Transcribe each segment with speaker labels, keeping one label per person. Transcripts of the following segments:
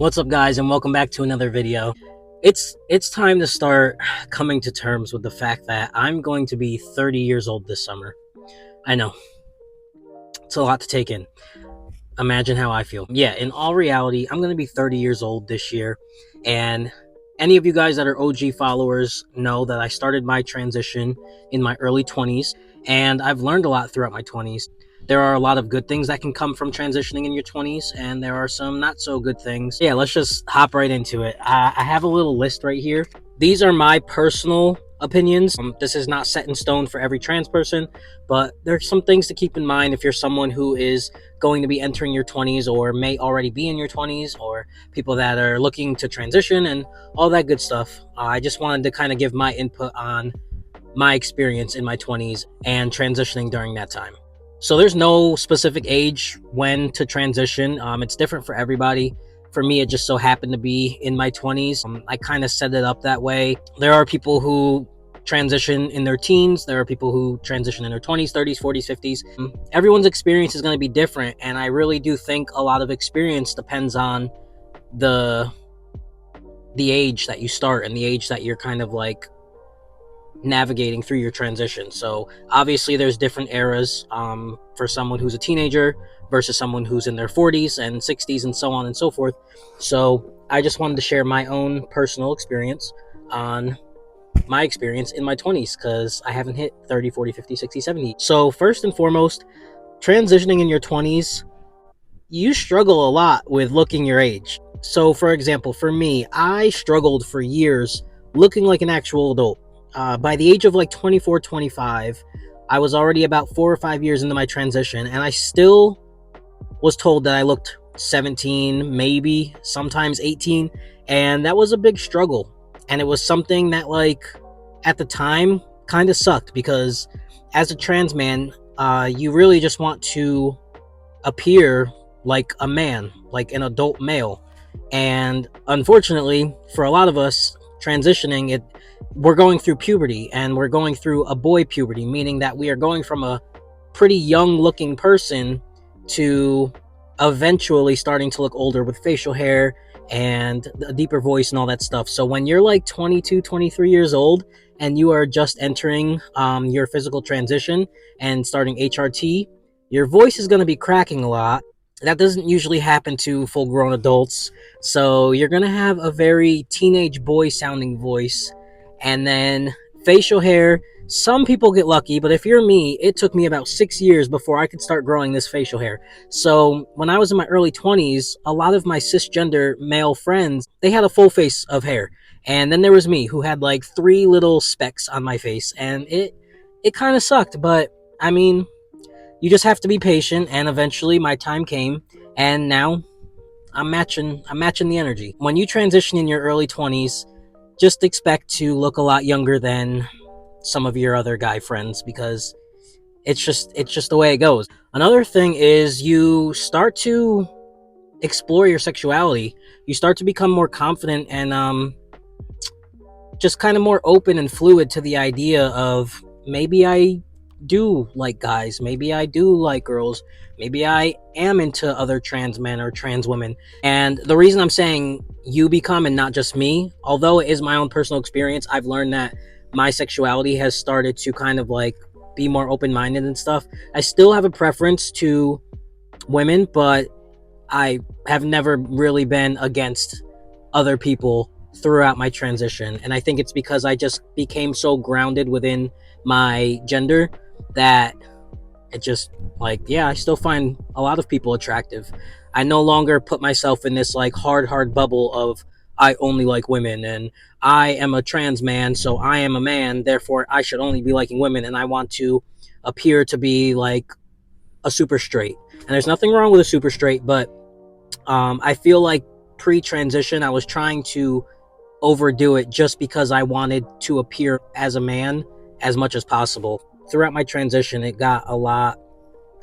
Speaker 1: What's up, guys, and welcome back to another video. It's time to start coming to terms with the fact that I'm going to be 30 years old this summer. I know, it's a lot to take in. Imagine how I feel. Yeah, in all reality, I'm going to be 30 years old this year, and any of you guys that are OG followers know that I started my transition in my early 20s, and I've learned a lot throughout my 20s. There are a lot of good things that can come from transitioning in your 20s, and there are some not so good things. Yeah, let's just hop right into it. I have a little list right here. These are my personal opinions. This is not set in stone for every trans person, but there's some things to keep in mind if you're someone who is going to be entering your 20s or may already be in your 20s, or people that are looking to transition and all that good stuff. I just wanted to kind of give my input on my experience in my 20s and transitioning during that time. So there's no specific age when to transition. It's different for everybody. For me, it just so happened to be in my 20s. I kind of set it up that way. There are people who transition in their teens. There are people who transition in their 20s, 30s, 40s, 50s. Everyone's experience is going to be different, and I really do think a lot of experience depends on the age that you start and the age that you're kind of like navigating through your transition. So obviously there's different eras for someone who's a teenager versus someone who's in their 40s and 60s and so on and so forth. So I just wanted to share my own personal experience on my experience in my 20s, because I haven't hit 30, 40, 50, 60, 70. So first and foremost, transitioning in your 20s, you struggle a lot with looking your age. So for example, for me, I struggled for years looking like an actual adult. By the age of like 24, 25, I was already about 4 or 5 years into my transition, and I still was told that I looked 17, maybe sometimes 18, and that was a big struggle. And it was something that, like, at the time kind of sucked, because as a trans man, you really just want to appear like a man, like an adult male. And unfortunately, for a lot of us transitioning, we're going through puberty, and we're going through a boy puberty, meaning that we are going from a pretty young looking person to eventually starting to look older with facial hair and a deeper voice and all that stuff. So when you're like 22, 23 years old and you are just entering your physical transition and starting HRT, your voice is going to be cracking a lot. That doesn't usually happen to full-grown adults. So you're going to have a very teenage boy sounding voice. And then facial hair, some people get lucky, but if you're me, it took me about 6 years before I could start growing this facial hair. So when I was in my early 20s, a lot of my cisgender male friends, they had a full face of hair. And then there was me, who had like 3 little specks on my face, and it kind of sucked. But I mean, you just have to be patient, and eventually my time came, and now I'm matching the energy. When you transition in your early 20s, just expect to look a lot younger than some of your other guy friends, because it's just the way it goes. Another thing is you start to explore your sexuality. You start to become more confident and just kind of more open and fluid to the idea of, maybe I do like guys, maybe I do like girls, maybe I am into other trans men or trans women. And the reason I'm saying you become and not just me, although it is my own personal experience, I've learned that my sexuality has started to kind of like be more open-minded and stuff. I still have a preference to women, but I have never really been against other people throughout my transition. And I think it's because I just became so grounded within my gender that it just, like, yeah, I still find a lot of people attractive. I no longer put myself in this like hard bubble of, I only like women, and I am a trans man, so I am a man, therefore I should only be liking women, and I want to appear to be like a super straight. And there's nothing wrong with a super straight, but I feel like pre-transition I was trying to overdo it just because I wanted to appear as a man as much as possible. Throughout my transition, it got a lot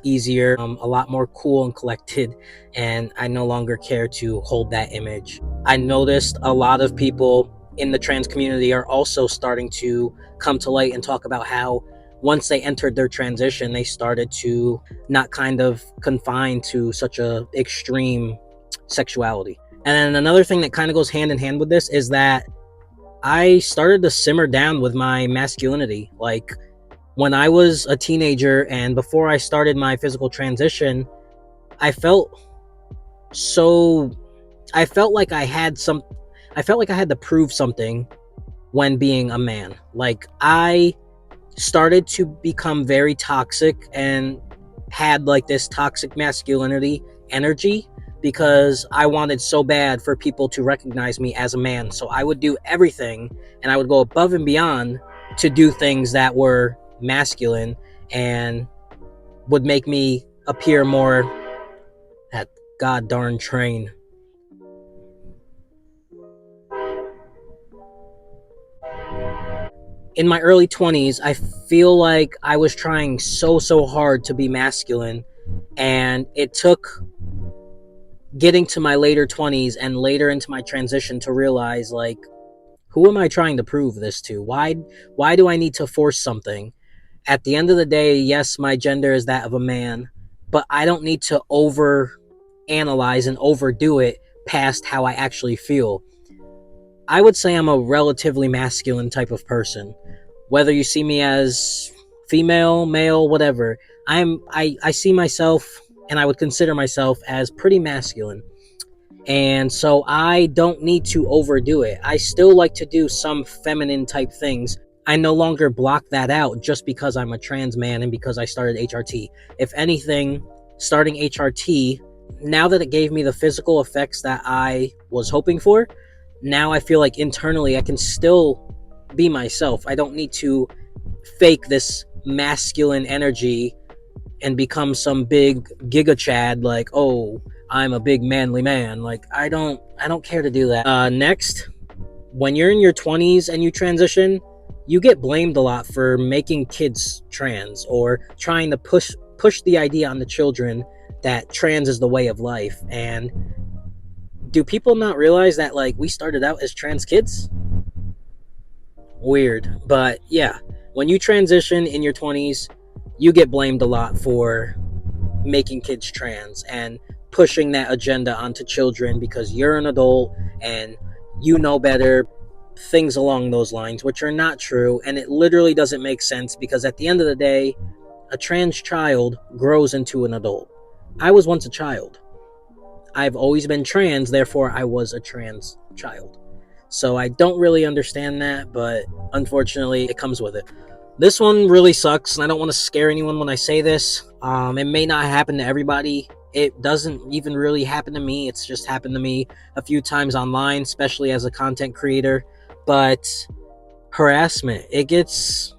Speaker 1: easier, a lot more cool and collected, and I no longer care to hold that image. I noticed a lot of people in the trans community are also starting to come to light and talk about how once they entered their transition, they started to not kind of confine to such a extreme sexuality. And then another thing that kind of goes hand in hand with this is that I started to simmer down with my masculinity. Like when I was a teenager and before I started my physical transition, I felt so I felt like I felt like I had to prove something when being a man. Like I started to become very toxic and had like this toxic masculinity energy because I wanted so bad for people to recognize me as a man. So I would do everything and I would go above and beyond to do things that were masculine and would make me appear more that god darn train. In my early 20s, I feel like I was trying so hard to be masculine, and it took getting to my later 20s and later into my transition to realize, like, who am I trying to prove this to? Why do I need to force something? At the end of the day, yes, my gender is that of a man, but I don't need to over analyze and overdo it past how I actually feel. I would say I'm a relatively masculine type of person. Whether you see me as female, male, whatever, I see myself and I would consider myself as pretty masculine. And so I don't need to overdo it. I still like to do some feminine type things. I no longer block that out just because I'm a trans man and because I started HRT. If anything, starting HRT, now that it gave me the physical effects that I was hoping for, now I feel like internally I can still be myself. I don't need to fake this masculine energy and become some big giga chad like, oh, I'm a big manly man. Like I don't care to do that. Next, when you're in your 20s and you transition, you get blamed a lot for making kids trans or trying to push the idea on the children that trans is the way of life. And do people not realize that like we started out as trans kids? Weird. But yeah, when you transition in your 20s, you get blamed a lot for making kids trans and pushing that agenda onto children because you're an adult and you know better, things along those lines, which are not true. And it literally doesn't make sense because at the end of the day, a trans child grows into an adult. I was once a child. I've always been trans, therefore I was a trans child. So I don't really understand that, but unfortunately it comes with it. This one really sucks, and I don't want to scare anyone when I say this. It may not happen to everybody. It doesn't even really happen to me. It's just happened to me a few times online, especially as a content creator. But harassment, it gets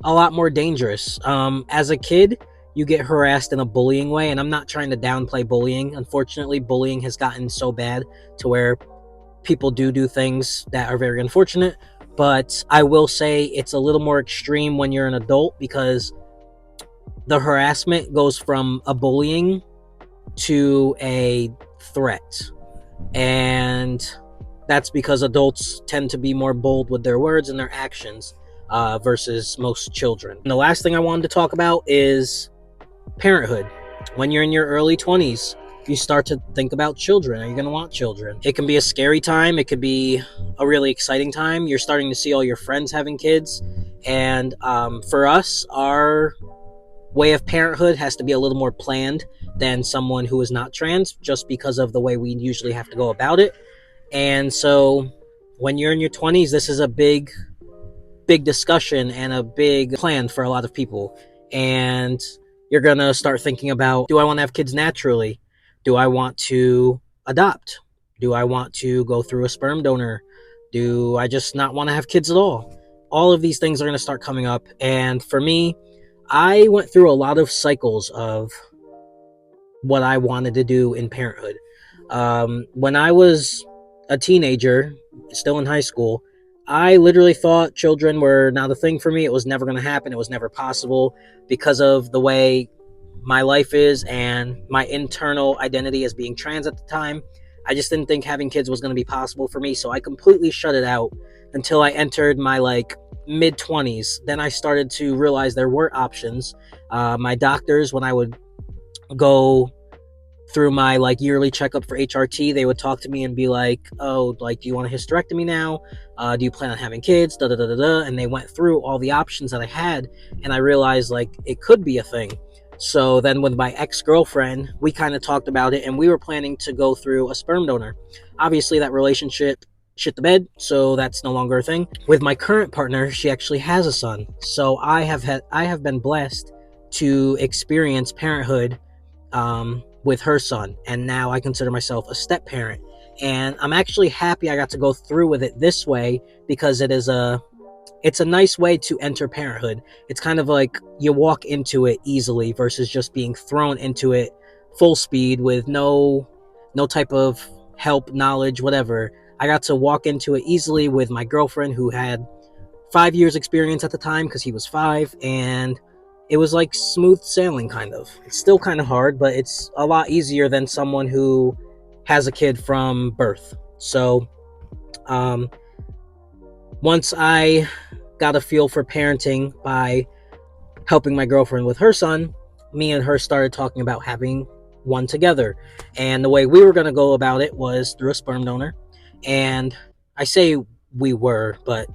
Speaker 1: a lot more dangerous. As a kid, you get harassed in a bullying way, and I'm not trying to downplay bullying. Unfortunately, bullying has gotten so bad to where people do things that are very unfortunate. But I will say it's a little more extreme when you're an adult because the harassment goes from a bullying to a threat. And that's because adults tend to be more bold with their words and their actions versus most children. And the last thing I wanted to talk about is parenthood. When you're in your early 20s, you start to think about children. Are you going to want children? It can be a scary time. It could be a really exciting time. You're starting to see all your friends having kids. And for us, our way of parenthood has to be a little more planned than someone who is not trans, just because of the way we usually have to go about it. And so when you're in your 20s, this is a big discussion and a big plan for a lot of people. And you're going to start thinking about, do I want to have kids naturally? Do I want to adopt? Do I want to go through a sperm donor? Do I just not want to have kids at all? All of these things are going to start coming up. And for me, I went through a lot of cycles of what I wanted to do in parenthood. When I was a teenager, still in high school, I literally thought children were not a thing for me. It was never going to happen. It was never possible because of the way my life is and my internal identity as being trans at the time. I just didn't think having kids was going to be possible for me. So I completely shut it out until I entered my mid 20s. Then I started to realize there were options. My doctors, when I would go through my like yearly checkup for HRT, they would talk to me and be like, "Oh, like, do you want a hysterectomy now? Do you plan on having kids?" Da da da da da. And they went through all the options that I had, and I realized like it could be a thing. So then with my ex-girlfriend, we kind of talked about it, and we were planning to go through a sperm donor. Obviously, that relationship shit the bed, so that's no longer a thing. With my current partner, she actually has a son, so I have been blessed to experience parenthood with her son, and now I consider myself a step parent. And I'm actually happy I got to go through with it this way, because it's a nice way to enter parenthood. It's kind of like you walk into it easily versus just being thrown into it full speed with no type of help, knowledge, whatever. I got to walk into it easily with my girlfriend, who had 5 years experience at the time because he was 5, and it was like smooth sailing, kind of. It's still kind of hard, but it's a lot easier than someone who has a kid from birth. So once I got a feel for parenting by helping my girlfriend with her son, me and her started talking about having one together. And the way we were going to go about it was through a sperm donor. And I say we were, but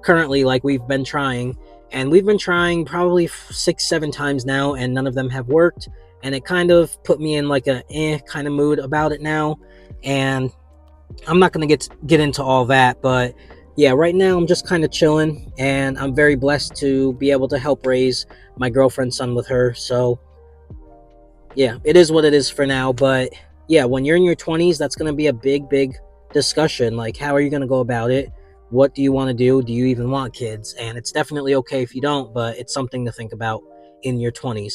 Speaker 1: currently, like, we've been trying, and we've been trying probably 6-7 times now, and none of them have worked. And it kind of put me in like a kind of mood about it now. And I'm not going to get into all that, but yeah, right now I'm just kind of chilling, and I'm very blessed to be able to help raise my girlfriend's son with her. So yeah, it is what it is for now. But yeah, when you're in your 20s, that's going to be a big discussion. Like, how are you going to go about it? What do you want to do? Do you even want kids? And it's definitely okay if you don't, but it's something to think about in your 20s.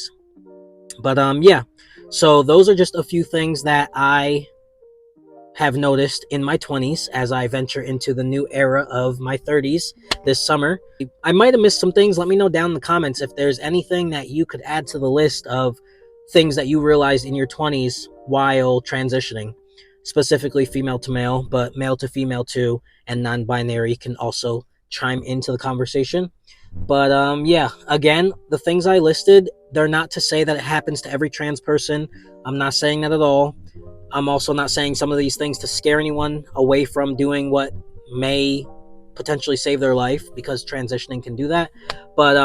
Speaker 1: But yeah, so those are just a few things that I have noticed in my 20s as I venture into the new era of my 30s this summer. I might have missed some things. Let me know down in the comments if there's anything that you could add to the list of things that you realized in your 20s while transitioning, specifically female to male, but male to female too, and non-binary can also chime into the conversation. But yeah, again, the things I listed, they're not to say that it happens to every trans person. I'm not saying that at all. I'm also not saying some of these things to scare anyone away from doing what may potentially save their life, because transitioning can do that. But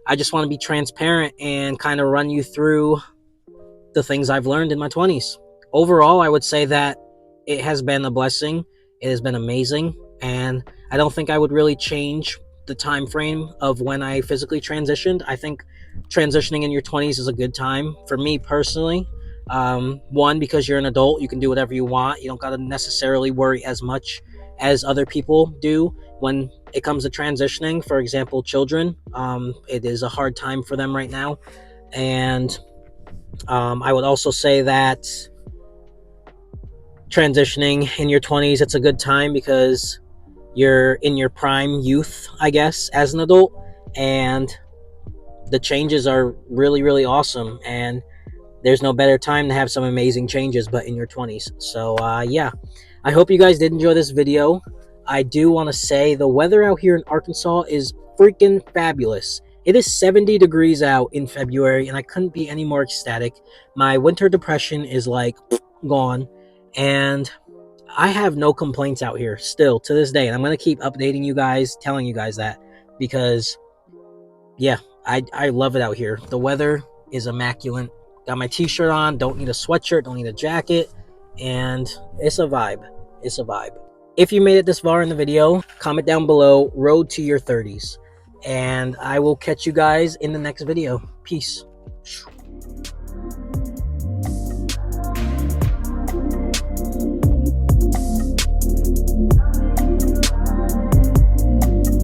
Speaker 1: I just want to be transparent and kind of run you through the things I've learned in my 20s. Overall, I would say that it has been a blessing. It has been amazing, and I don't think I would really change the time frame of when I physically transitioned. I think transitioning in your 20s is a good time for me personally. One, because you're an adult, you can do whatever you want. You don't got to necessarily worry as much as other people do when it comes to transitioning. For example, children, it is a hard time for them right now. And I would also say that transitioning in your 20s, it's a good time because you're in your prime youth, I guess, as an adult, and the changes are really awesome, and there's no better time to have some amazing changes but in your 20s. So yeah, I hope you guys did enjoy this video. I do want to say the weather out here in Arkansas is freaking fabulous. It is 70 degrees out in February, and I couldn't be any more ecstatic. My winter depression is like gone, and I have no complaints out here still to this day. And I'm going to keep updating you guys, telling you guys that, because yeah, I love it out here. The weather is immaculate. Got my t-shirt on, don't need a sweatshirt, don't need a jacket, and it's a vibe. It's a vibe. If you made it this far in the video, comment down below, road to your 30s. And I will catch you guys in the next video. Peace.